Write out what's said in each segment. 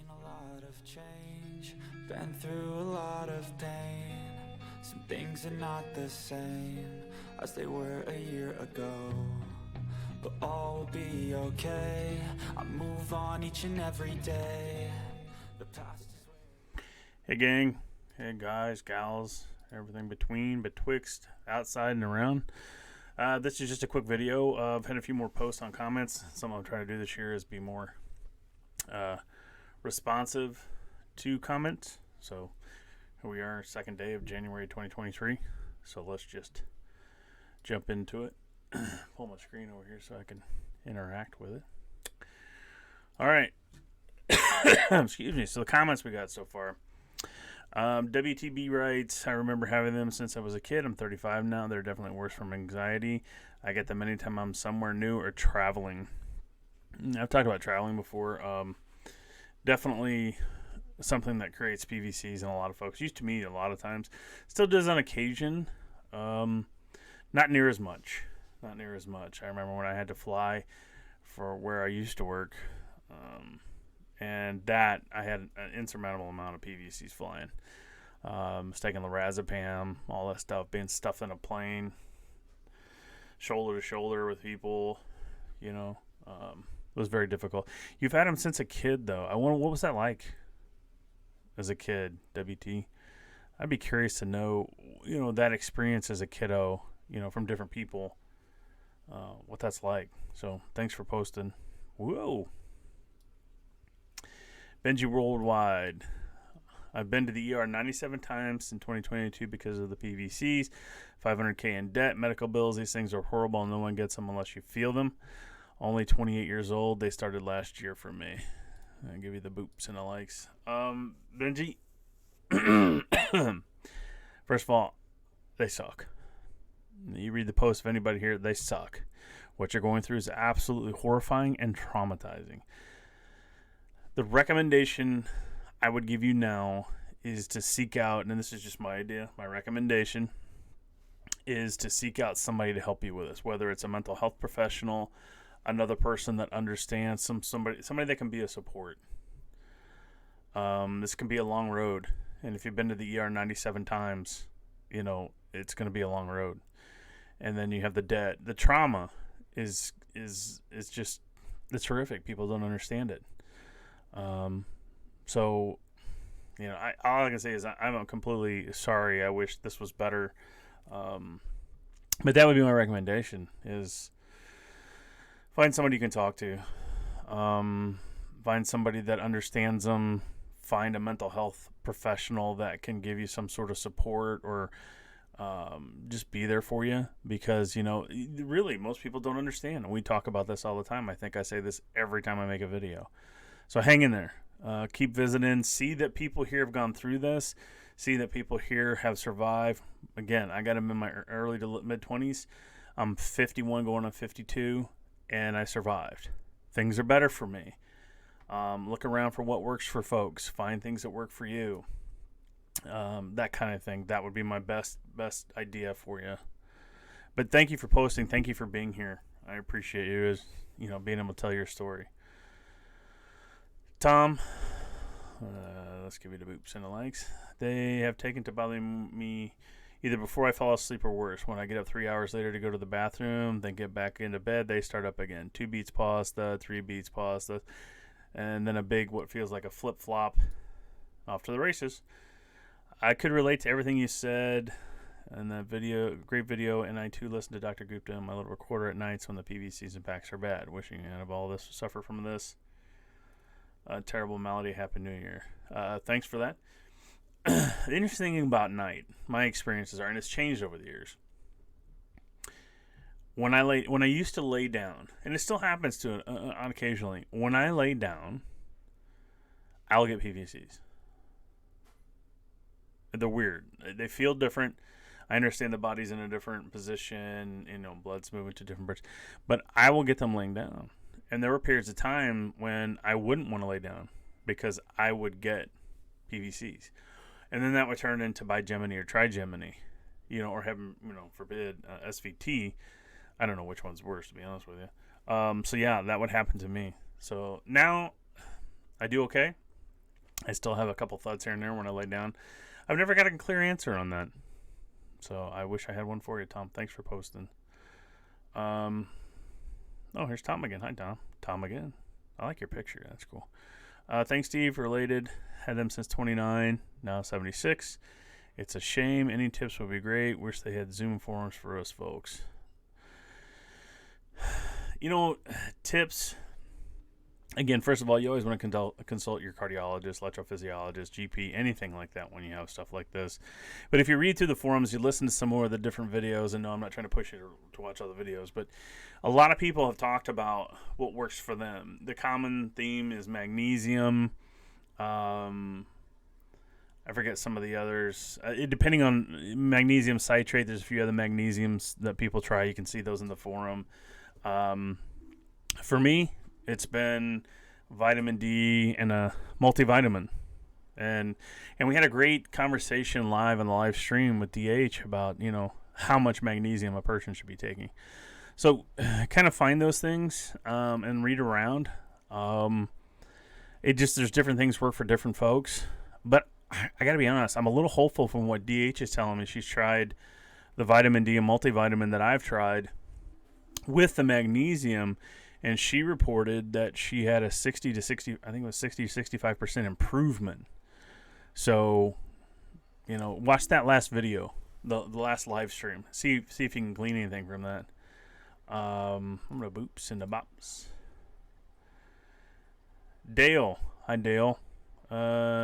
a lot of change, been through a lot of pain. Some things are not the same as they were a year ago, but all will be okay. I move on each and every day. The past is... Hey gang, hey guys, gals, everything betwixt, outside and around. This is just a quick video. I've had a few more posts on comments. Something I'm trying to do this year is be more responsive to comments. So here we are, second day of January 2023. So let's just jump into it. Pull my screen over here so I can interact with it. All right. Excuse me. So the comments we got so far. WTB writes, I remember having them since I was a kid. I'm 35 now. They're definitely worse from anxiety. I get them anytime I'm somewhere new or traveling. I've talked about traveling before. Definitely something that creates PVCs in a lot of folks. Used to me a lot of times. Still does on occasion. Not near as much. Not near as much. I remember when I had to fly for where I used to work. And that, I had an insurmountable amount of PVCs flying. Taking lorazepam, all that stuff, being stuffed in a plane, shoulder to shoulder with people, it was very difficult. You've had them since a kid, though. I wonder, what was that like as a kid, WT? I'd be curious to know, that experience as a kiddo, from different people, what that's like. So thanks for posting. Whoa. Benji Worldwide. I've been to the ER 97 times in 2022 because of the PVCs. 500K in debt, medical bills. These things are horrible and no one gets them unless you feel them. Only 28 years old. They started last year for me. I'll give you the boops and the likes. Benji. First of all, they suck. You read the post of anybody here, they suck. What you're going through is absolutely horrifying and traumatizing. The recommendation I would give you now is to seek out, and this is just my idea, my recommendation is to seek out somebody to help you with this, whether it's a mental health professional, another person that understands, somebody that can be a support. This can be a long road, and if you've been to the ER 97 times, it's going to be a long road. And then you have the debt. The trauma is just, it's horrific. People don't understand it. So, all I can say is I'm completely sorry. I wish this was better. But that would be my recommendation, is find somebody you can talk to. Find somebody that understands them. Find a mental health professional that can give you some sort of support or just be there for you, because, really most people don't understand. And we talk about this all the time. I think I say this every time I make a video. So hang in there. Keep visiting. See that people here have gone through this. See that people here have survived. Again, I got them in my early to mid-20s. I'm 51 going on 52, and I survived. Things are better for me. Look around for what works for folks. Find things that work for you. That kind of thing. That would be my best idea for you. But thank you for posting. Thank you for being here. I appreciate you, being able to tell your story. Tom, let's give you the boops and the likes. They have taken to bother me either before I fall asleep or worse. When I get up 3 hours later to go to the bathroom, then get back into bed, they start up again. 2 beats pause, 3 beats pause, and then a big, what feels like a flip-flop, off to the races. I could relate to everything you said in that video. Great video, and I too listen to Dr. Gupta on my little recorder at nights when the PVCs impacts are bad. Wishing you of all this to suffer from this terrible malady. Happy New Year. Thanks for that. The interesting thing about night, my experiences are, and it's changed over the years. When I used to lay down, and it still happens to on occasionally, when I lay down, I'll get PVCs. They're weird. They feel different. I understand the body's in a different position, blood's moving to different parts, but I will get them laying down. And there were periods of time when I wouldn't want to lay down because I would get PVCs. And then that would turn into bigeminy or trigeminy, or heaven, forbid, SVT. I don't know which one's worse, to be honest with you. So yeah, that would happen to me. So now I do okay. I still have a couple thoughts here and there when I lay down. I've never got a clear answer on that. So I wish I had one for you, Tom. Thanks for posting. Oh, here's Tom again. Hi, Tom. Tom again. I like your picture. That's cool. Thanks, Steve. Related. Had them since 29. Now 76. It's a shame. Any tips would be great. Wish they had Zoom forums for us folks. Tips. Again, first of all, you always want to consult your cardiologist, electrophysiologist, GP, anything like that when you have stuff like this. But if you read through the forums, you listen to some more of the different videos, and no, I'm not trying to push you to watch all the videos, but a lot of people have talked about what works for them. The common theme is magnesium. I forget some of the others. Depending on magnesium citrate, there's a few other magnesiums that people try. You can see those in the forum. For me, it's been vitamin D and a multivitamin. And we had a great conversation live on the live stream with DH about, how much magnesium a person should be taking. So kind of find those things and read around. There's different things work for different folks. But I got to be honest, I'm a little hopeful from what DH is telling me. She's tried the vitamin D and multivitamin that I've tried with the magnesium, and she reported that she had a 60 to 65% improvement. So, watch that last video, the last live stream. See if you can glean anything from that. I'm gonna boops into bops. Dale, hi Dale.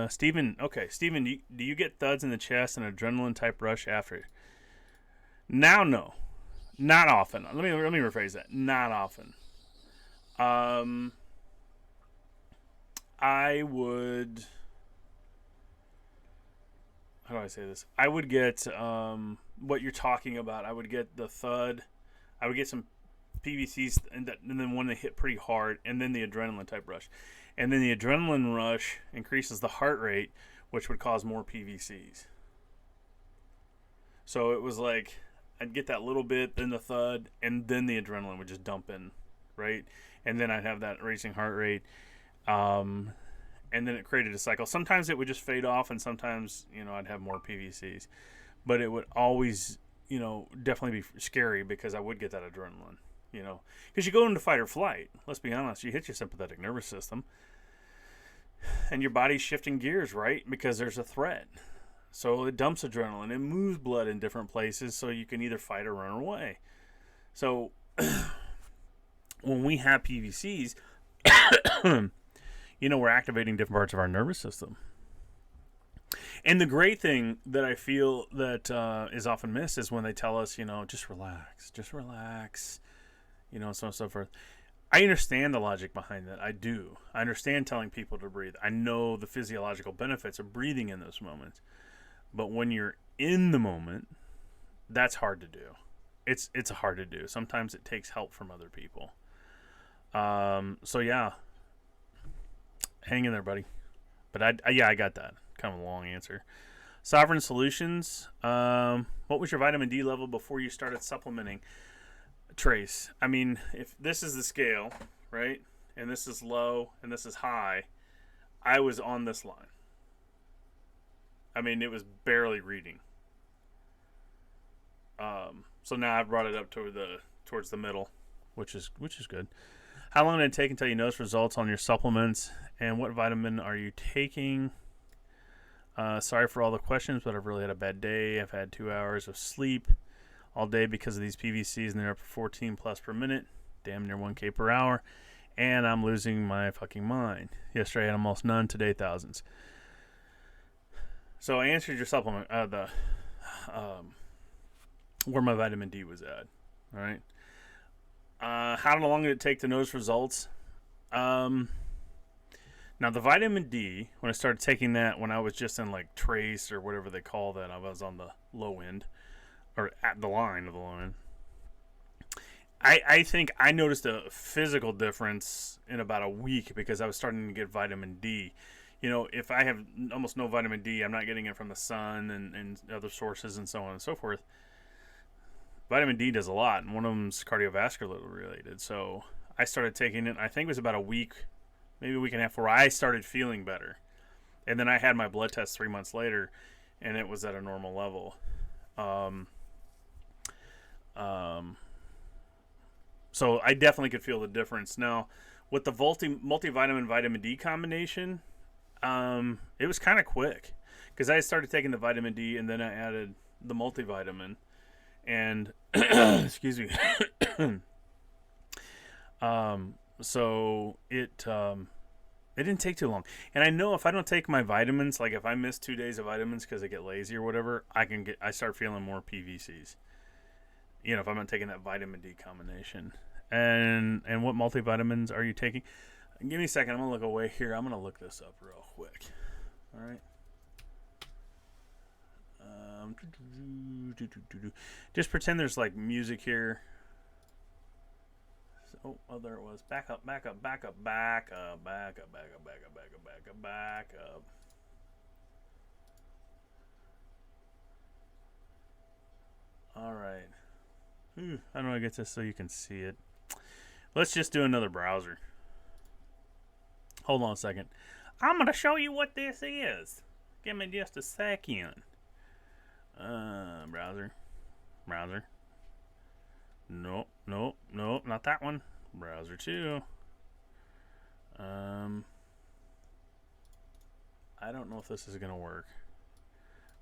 Steven, okay, Steven, do you get thuds in the chest and adrenaline type rush after? Now, no, not often. Let me rephrase that. Not often. I would. How do I say this? I would get what you're talking about. I would get the thud. I would get some PVCs, and then when they hit pretty hard, and then the adrenaline type rush. And then the adrenaline rush increases the heart rate, which would cause more PVCs. So it was like I'd get that little bit, then the thud, and then the adrenaline would just dump in, right? And then I'd have that racing heart rate. And then it created a cycle. Sometimes it would just fade off, and sometimes, I'd have more PVCs. But it would always, definitely be scary because I would get that adrenaline, Because you go into fight or flight. Let's be honest. You hit your sympathetic nervous system. And your body's shifting gears, right? Because there's a threat. So it dumps adrenaline. It moves blood in different places so you can either fight or run away. So when we have PVCs, we're activating different parts of our nervous system. And the great thing that I feel that is often missed is when they tell us, just relax, so on and so forth. I understand the logic behind that. I do. I understand telling people to breathe. I know the physiological benefits of breathing in those moments. But when you're in the moment, that's hard to do. It's hard to do. Sometimes it takes help from other people. So yeah, hang in there, buddy. But I got that. Kind of a long answer. Sovereign Solutions. What was your vitamin D level before you started supplementing? Trace. I mean, if this is the scale, right, and this is low and this is high, I was on this line. I mean, it was barely reading. So now I've brought it up towards the middle, which is good. How long did it take until you noticed results on your supplements, and what vitamin are you taking? Sorry for all the questions, but I've really had a bad day. I've had 2 hours of sleep all day because of these PVCs, and they're up to 14 plus per minute, damn near 1K per hour, and I'm losing my fucking mind. Yesterday I had almost none, today thousands. So I answered your supplement, where my vitamin D was at. All right. How long did it take to notice results? Now the vitamin D, when I started taking that, when I was just in like trace or whatever they call that, I was on the low end or at the line of the low end. I think I noticed a physical difference in about a week because I was starting to get vitamin D. If I have almost no vitamin D, I'm not getting it from the sun and other sources and so on and so forth. Vitamin D does a lot, and one of them's cardiovascular related. So I started taking it, I think it was about a week, maybe a week and a half, where I started feeling better. And then I had my blood test 3 months later, and it was at a normal level. So I definitely could feel the difference. Now, with the multivitamin vitamin D combination, it was kind of quick because I started taking the vitamin D and then I added the multivitamin, and excuse me. So it didn't take too long. And I know if I don't take my vitamins, like if I miss 2 days of vitamins because I get lazy or whatever, I start feeling more PVCs. You know, if I'm not taking that vitamin D combination. And what multivitamins are you taking? Give me a second. I'm going to look away here. I'm going to look this up real quick. All right. Just pretend there's like music here. Oh, there it was. Back up. All right. How do I get this so you can see it? Let's just do another browser. Hold on a second. I'm going to show you what this is. Give me just a second. Browser. Nope, not that one. Browser 2. I don't know if this is gonna work.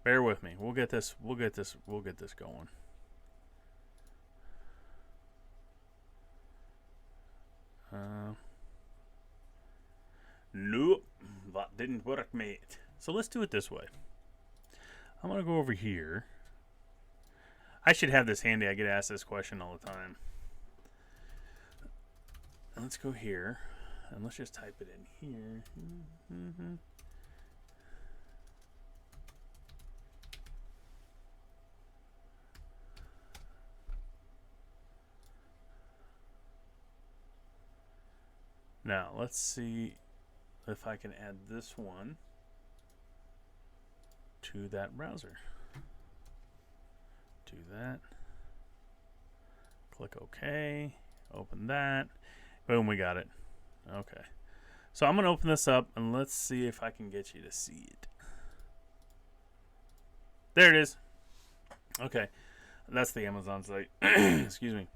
Bear with me. We'll get this going. Nope, that didn't work, mate. So let's do it this way. I'm gonna go over here. I should have this handy. I get asked this question all the time. Let's go here, and let's just type it in here. Now, let's see if I can add this one to that browser. Do that. Click OK. Open that. Boom, we got it. Okay. So I'm going to open this up and let's see if I can get you to see it. There it is. Okay. That's the Amazon site. Excuse me.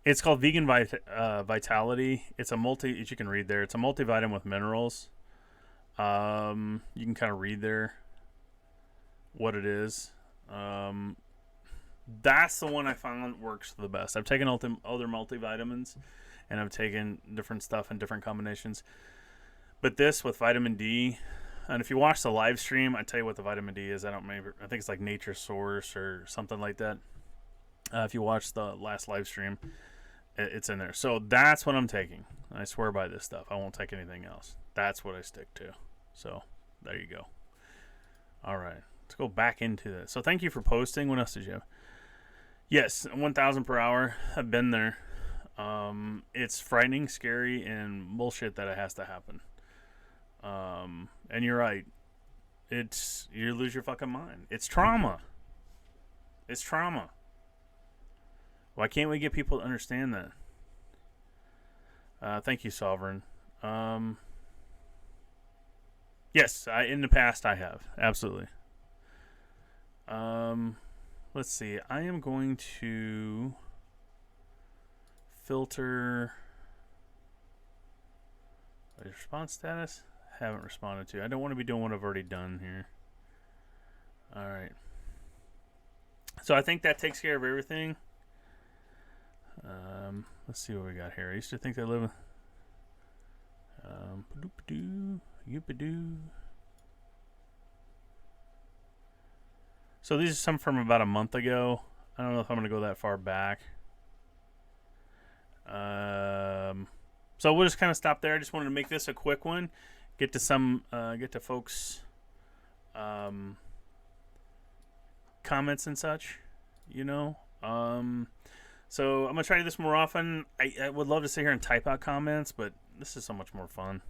It's called Vegan Vitality. It's a as you can read there, it's a multivitamin with minerals. You can kind of read there what it is. That's the one I found works the best. I've taken other multivitamins, and I've taken different stuff in different combinations. But this with vitamin D, and if you watch the live stream, I tell you what the vitamin D is. I think it's like Nature Source or something like that. If you watch the last live stream, it's in there. So that's what I'm taking. I swear by this stuff. I won't take anything else. That's what I stick to. So there you go. All right. Let's go back into this. So thank you for posting. What else did you have? Yes, 1,000 per hour. I've been there. It's frightening, scary, and bullshit that it has to happen. And you're right. You lose your fucking mind. It's trauma. It's trauma. Why can't we get people to understand that? Thank you, Sovereign. Yes, in the past I have. Absolutely. Let's see. I am going to filter response status. Haven't responded to. I don't want to be doing what I've already done here. All right. So I think that takes care of everything. Let's see what we got here. I used to think they live in So these are some from about a month ago. I don't know if I'm going to go that far back. So we'll just kind of stop there. I just wanted to make this a quick one. Get to folks' comments and such, you know. So I'm going to try to do this more often. I would love to sit here and type out comments, but this is so much more fun.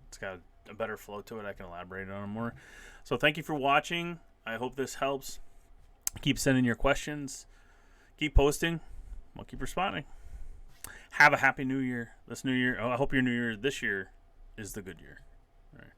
It's got a better flow to it. I can elaborate on it more. So thank you for watching. I hope this helps. Keep sending your questions. Keep posting. I'll keep responding. Have a happy new year. This new year. I hope your new year this year is the good year. All right.